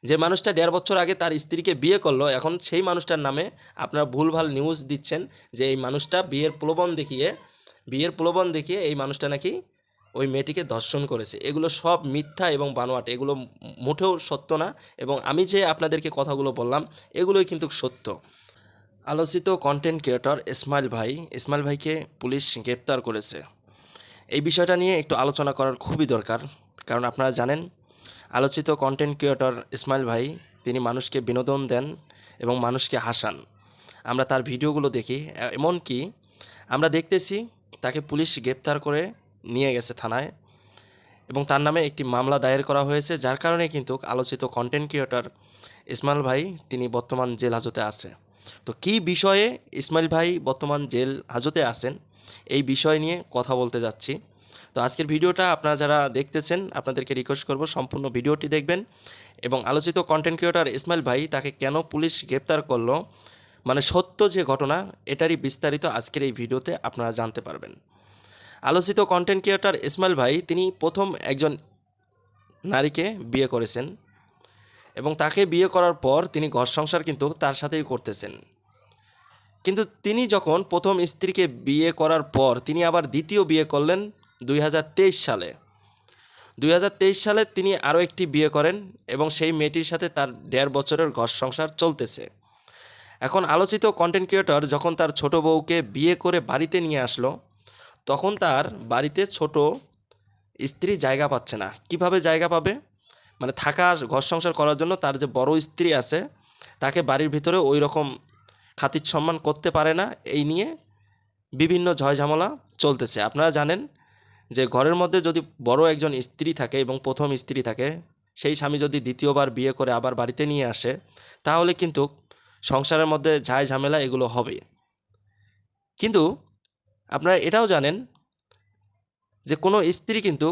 যে মানুষটা 1.5 বছর আগে তার স্ত্রীকে বিয়ে করলো, এখন সেই মানুষটার নামে আপনারা ভুলভাল নিউজ দিচ্ছেন যে এই মানুষটা বিয়ের প্রলোভন দেখিয়ে এই মানুষটা নাকি ওই মেয়েটিকে ধর্ষণ করেছে। এগুলো সব মিথ্যা এবং বানোয়াট, এগুলো মোটেও সত্য না। এবং আমি যে আপনাদেরকে কথাগুলো বললাম এগুলোই কিন্তু সত্য। আলোচিত কন্টেন্ট ক্রিয়েটর ইসমাইল ভাইকে পুলিশ গ্রেপ্তার করেছে। এই বিষয়টা নিয়ে একটু আলোচনা করার খুবই দরকার, কারণ আপনারা জানেন আলোচিত কন্টেন্ট ক্রিয়েটর ইসমাইল ভাই তিনি মানুষকে বিনোদন দেন এবং মানুষকে হাসান। আমরা তার ভিডিওগুলো দেখি, এমনকি আমরা দেখতেছি তাকে পুলিশ গ্রেপ্তার করে নিয়ে গেছে থানায় এবং তার নামে একটি মামলা দায়ের করা হয়েছে, যার কারণে কিন্তু আলোচিত কন্টেন্ট ক্রিয়েটর ইসমাইল ভাই তিনি বর্তমান জেল হাজতে আছে। তো কী বিষয়ে ইসমাইল ভাই বর্তমান জেল হাজতে আছেন এই বিষয় নিয়ে কথা বলতে যাচ্ছি। তো আজকের ভিডিওটা আপনারা যারা দেখতেছেন আপনাদেরকে রিকোয়েস্ট করব সম্পূর্ণ ভিডিওটি দেখবেন এবং আলোচিত কন্টেন্ট ক্রিয়েটর ইসমাইল ভাই তাকে কেন পুলিশ গ্রেপ্তার করলো, মানে সত্য যে ঘটনা, এটারই বিস্তারিত আজকের এই ভিডিওতে আপনারা জানতে পারবেন। আলোচিত কন্টেন্ট ক্রিয়েটর ইসমাইল ভাই তিনি প্রথম একজন নারীকে বিয়ে করেছেন এবং তাকে বিয়ে করার পর তিনি ঘর সংসার কিন্তু তার সাথেই করতেছেন। কিন্তু তিনি যখন প্রথম স্ত্রীকে বিয়ে করার পর তিনি আবার দ্বিতীয় বিয়ে করলেন 2023 সালে। 2023 সালে তিনি আরও একটি বিয়ে করেন এবং সেই মেয়েটির সাথে তার 1.5 বছরের ঘর সংসার চলতেছে। এখন আলোচিত কন্টেন্ট ক্রিয়েটর যখন তার ছোট বউকে বিয়ে করে বাড়িতে নিয়ে আসলো, তখন তার বাড়িতে ছোট স্ত্রী জায়গা পাচ্ছে না। কিভাবে জায়গা পাবে? মানে থাকা ঘর সংসার করার জন্য তার যে বড় স্ত্রী আছে তাকে বাড়ির ভিতরে ওই রকম খাতির সম্মান করতে পারে না, এই নিয়ে বিভিন্ন ঝয়ঝামেলা চলতেছে। আপনারা জানেন যে ঘরের মধ্যে যদি বড় একজন স্ত্রী থাকে এবং প্রথম স্ত্রী থাকে, সেই স্বামী যদি দ্বিতীয়বার বিয়ে করে আবার বাড়িতে নিয়ে আসে তাহলে কিন্তু সংসারের মধ্যে ঝামেলা এগুলো হবে। কিন্তু আপনারা এটাও জানেন যে কোনো স্ত্রী কিন্তু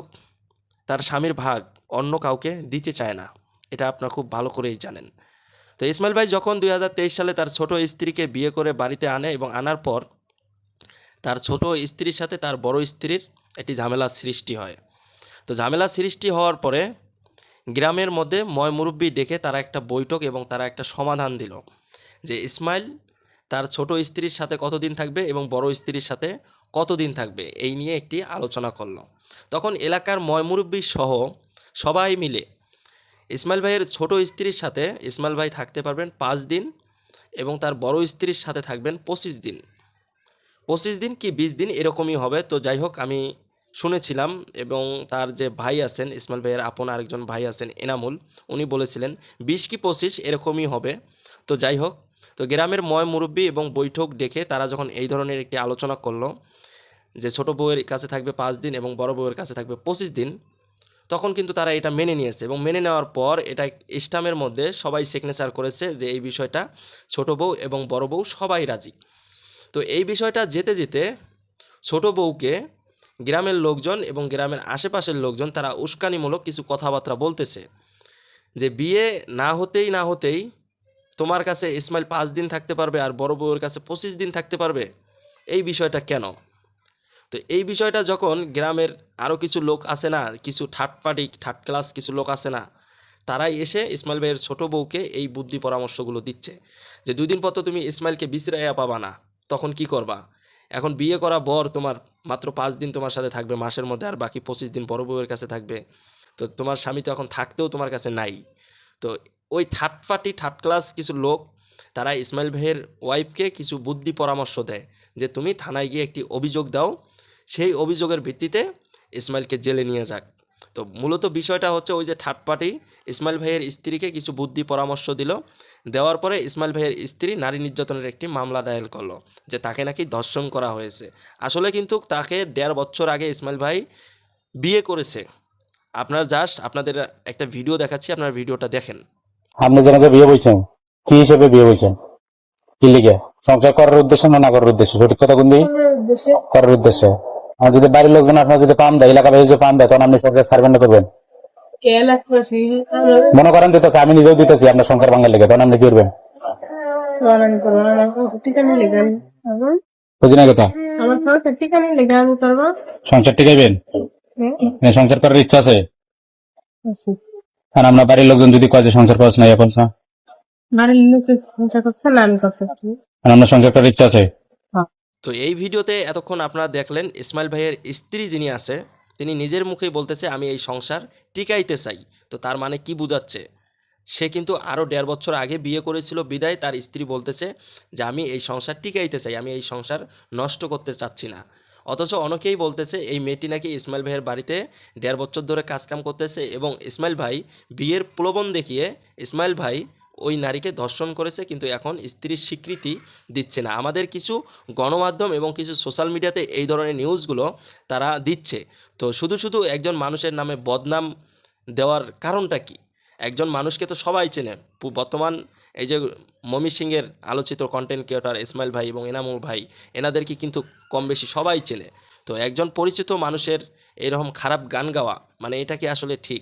তার স্বামীর ভাগ অন্য কাউকে দিতে চায় না, এটা আপনারা খুব ভালো করেই জানেন। তো ইসমাইল ভাই যখন 2023 সালে তার ছোট স্ত্রীকে বিয়ে করে বাড়িতে আনে এবং আনার পর তার ছোট স্ত্রীর সাথে তার বড় স্ত্রীর একটি ঝামেলা সৃষ্টি হয়। তো ঝামেলা সৃষ্টি হওয়ার পরে গ্রামের মধ্যে মুরব্বি ডেকে তারা একটা বৈঠক এবং তারা একটা সমাধান দিল যে ইসমাইল তার ছোট স্ত্রীর সাথে কতদিন থাকবে এবং বড় স্ত্রীর সাথে কতদিন থাকবে, এই নিয়ে একটি আলোচনা করলো। তখন এলাকার মুরব্বি সহ সবাই মিলে ইসমাইল ভাইয়ের ছোট স্ত্রীর সাথে ইসমাইল ভাই থাকতে পারবেন 5 দিন এবং তার বড় স্ত্রীর সাথে থাকবেন 25 দিন। 25 দিন কি 20 দিন এরকমই হবে। তো যাই হোক, আমি শুনেছিলাম এবং তার যে ভাই আছেন ইসমাইল ভাইয়ের আপন আরেকজন ভাই আছেন এনামুল, উনি বলেছিলেন 20 কি 25 এরকমই হবে। তো যাই হোক, তো গ্রামের মুরব্বি এবং বৈঠক ডেকে তারা যখন এই ধরনের একটি আলোচনা করলো যে ছোট বউয়ের কাছে থাকবে 5 দিন এবং বড় বউয়ের কাছে থাকবে 25 দিন, তখন কিন্তু তারা এটা মেনে নিয়েছে এবং মেনে নেওয়ার পর এটা ইসলামের মধ্যে সবাই সিগনেচার করেছে যে এই বিষয়টা ছোট বউ এবং বড় বউ সবাই রাজি। তো এই বিষয়টা যেতে যেতে ছোট বউকে গ্রামের লোকজন এবং গ্রামের আশেপাশের লোকজন তারা উস্কানিমূলক কিছু কথাবার্তা বলতেছে যে বিয়ে না হতেই তোমার কাছে ইসমাইল 5 দিন থাকতে পারবে আর বড় বউয়ের কাছে 25 দিন থাকতে পারবে, এই বিষয়টা কেন? তো এই বিষয়টা যখন গ্রামের আরও কিছু লোক আছে না, কিছু থার্ড ক্লাস কিছু লোক আছে না, তারাই এসে ইসমাইল ভাইয়ের ছোটো বউকে এই বুদ্ধি পরামর্শগুলো দিচ্ছে যে 2 দিন পর তো তুমি ইসমাইলকে বিচরাইয়া পাবা না, তখন কি করবা? এখন বিয়ে করা বর তোমার মাত্র 5 দিন তোমার সাথে থাকবে মাসের মধ্যে, আর বাকি 25 দিন বড় বউয়ের কাছে থাকবে। তো তোমার স্বামী তো এখন থাকতেও তোমার কাছে নাই। তো ওই থার্ড ক্লাস কিছু লোক তারা ইসমাইল ভাইয়ের ওয়াইফকে কিছু বুদ্ধি পরামর্শ দেয় যে তুমি থানায় গিয়ে একটি অভিযোগ দাও, সেই অভিযোগের ভিত্তিতে ইসমাইলকে জেলে নিয়ে যাক। তো মূলত বিষয়টা হচ্ছে ওই যে থার্ড পার্টি ইসমাইল ভাইয়ের স্ত্রীকে কিছু বুদ্ধি পরামর্শ দিল, দেওয়ার পরে ইসমাইল ভাইয়ের স্ত্রী নারী নির্যাতনের একটি মামলা দায়ের করলো যে তাকে নাকি ধর্ষণ করা হয়েছে। আসলে কিন্তু তাকে 1.5 বছর আগে ইসমাইল ভাই বিয়ে করেছে। আপনাদের একটা ভিডিও দেখাচ্ছি, আপনারা ভিডিওটা দেখেন। আপনি যেন বিয়ে বলছেন কি হিসেবে বিয়ে বলছেন, কি লিগে? সংসার করার উদ্দেশ্য না করার উদ্দেশ্য? সঠিক কথা কোন দিই? করার উদ্দেশ্যে। আর যদি বাড়ির লোকজন আপনার যদি পাম দেয়, এলাকা যদি পাম দেয়, তখন আপনি সরকার সার্ভেন্ট করবেন। মনে করেন দিতেছে, আমি নিজেও দিতেছি আপনার সংসার ভাঙার লেগে, তখন আপনি কি করবেন? বুঝি না কথা। সংসার টিকাইবেন? সংসার করার ইচ্ছা আছে? আর আমরা বাড়ির লোকজন যদি কয় যে সংসার খরচ নাই এখন বাড়ির লোকে সংসার করছে না আমি করতেছি। আর আমরা সংসার করার ইচ্ছা আছে। তো এই ভিডিওতে এতক্ষণ আপনারা দেখলেন ইসমাইল ভাইয়ের স্ত্রী যিনি আছে তিনি নিজের মুখেই বলতেছে আমি এই সংসার টিকাইতে চাই। তো তার মানে কি বোঝাচ্ছে? সে কিন্তু আরও 1.5 বছর আগে বিয়ে করেছিল বিদায় তার স্ত্রী বলতেছে যে আমি এই সংসার টিকাইতে চাই, আমি এই সংসার নষ্ট করতে চাচ্ছি না। অথচ অনেকেই বলতেছে এই মেয়েটি নাকি ইসমাইল ভাইয়ের বাড়িতে 1.5 বছর ধরে কাজকাম করতেছে এবং ইসমাইল ভাই বিয়ের প্রলোভন দেখিয়ে ইসমাইল ভাই ওই নারীকে ধর্ষণ করেছে, কিন্তু এখন স্ত্রীর স্বীকৃতি দিচ্ছে না। আমাদের কিছু গণমাধ্যম এবং কিছু সোশ্যাল মিডিয়াতে এই ধরনের নিউজগুলো তারা দিচ্ছে। তো শুধু শুধু একজন মানুষের নামে বদনাম দেওয়ার কারণটা কি? একজন মানুষকে তো সবাই চেনে। বর্তমান এই যে ময়মনসিংহের আলোচিত কন্টেন্ট ক্রিয়েটর ইসমাইল ভাই এবং এনামুল ভাই, এনাদেরকে কিন্তু কম বেশি সবাই চেনে। তো একজন পরিচিত মানুষের এরকম খারাপ গান গাওয়া মানে এটা কি আসলে ঠিক?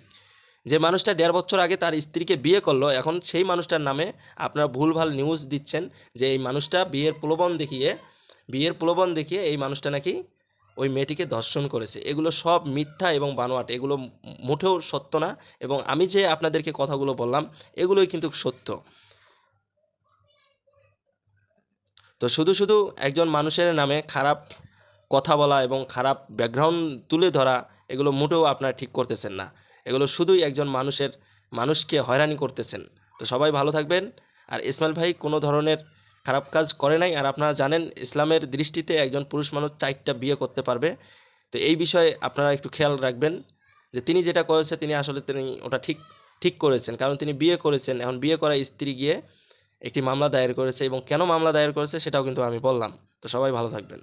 যে মানুষটা 1.5 বছর আগে তার স্ত্রীকে বিয়ে করলো, এখন সেই মানুষটার নামে আপনারা ভুলভাল নিউজ দিচ্ছেন যে এই মানুষটা বিয়ের প্রলোভন দেখিয়ে এই মানুষটা নাকি ওই মেয়েটিকে ধর্ষণ করেছে। এগুলো সব মিথ্যা এবং বানোয়াট, এগুলো মোটেও সত্য না। এবং আমি যে আপনাদেরকে কথাগুলো বললাম এগুলোই কিন্তু সত্য। তো শুধু শুধু একজন মানুষের নামে খারাপ কথা বলা এবং খারাপ ব্যাকগ্রাউন্ড তুলে ধরা এগুলো মোটেও আপনারা ঠিক করতেছেন না। এগুলো শুধুই একজন মানুষকে হয়রানি করতেছেন। তো সবাই ভালো থাকবেন। আর ইসমাইল ভাই কোনো ধরনের খারাপ কাজ করে নাই। আর আপনারা জানেন ইসলামের দৃষ্টিতে একজন পুরুষ মানুষ 4টা বিয়ে করতে পারবে। তো এই বিষয়ে আপনারা একটু খেয়াল রাখবেন যে তিনি যেটা করেছে তিনি আসলে ওটা ঠিক করেছেন, কারণ তিনি বিয়ে করেছেন। এখন বিয়ে করা স্ত্রী গিয়ে একটি মামলা দায়ের করেছে এবং কেন মামলা দায়ের করেছে সেটাও কিন্তু আমি বললাম। তো সবাই ভালো থাকবেন।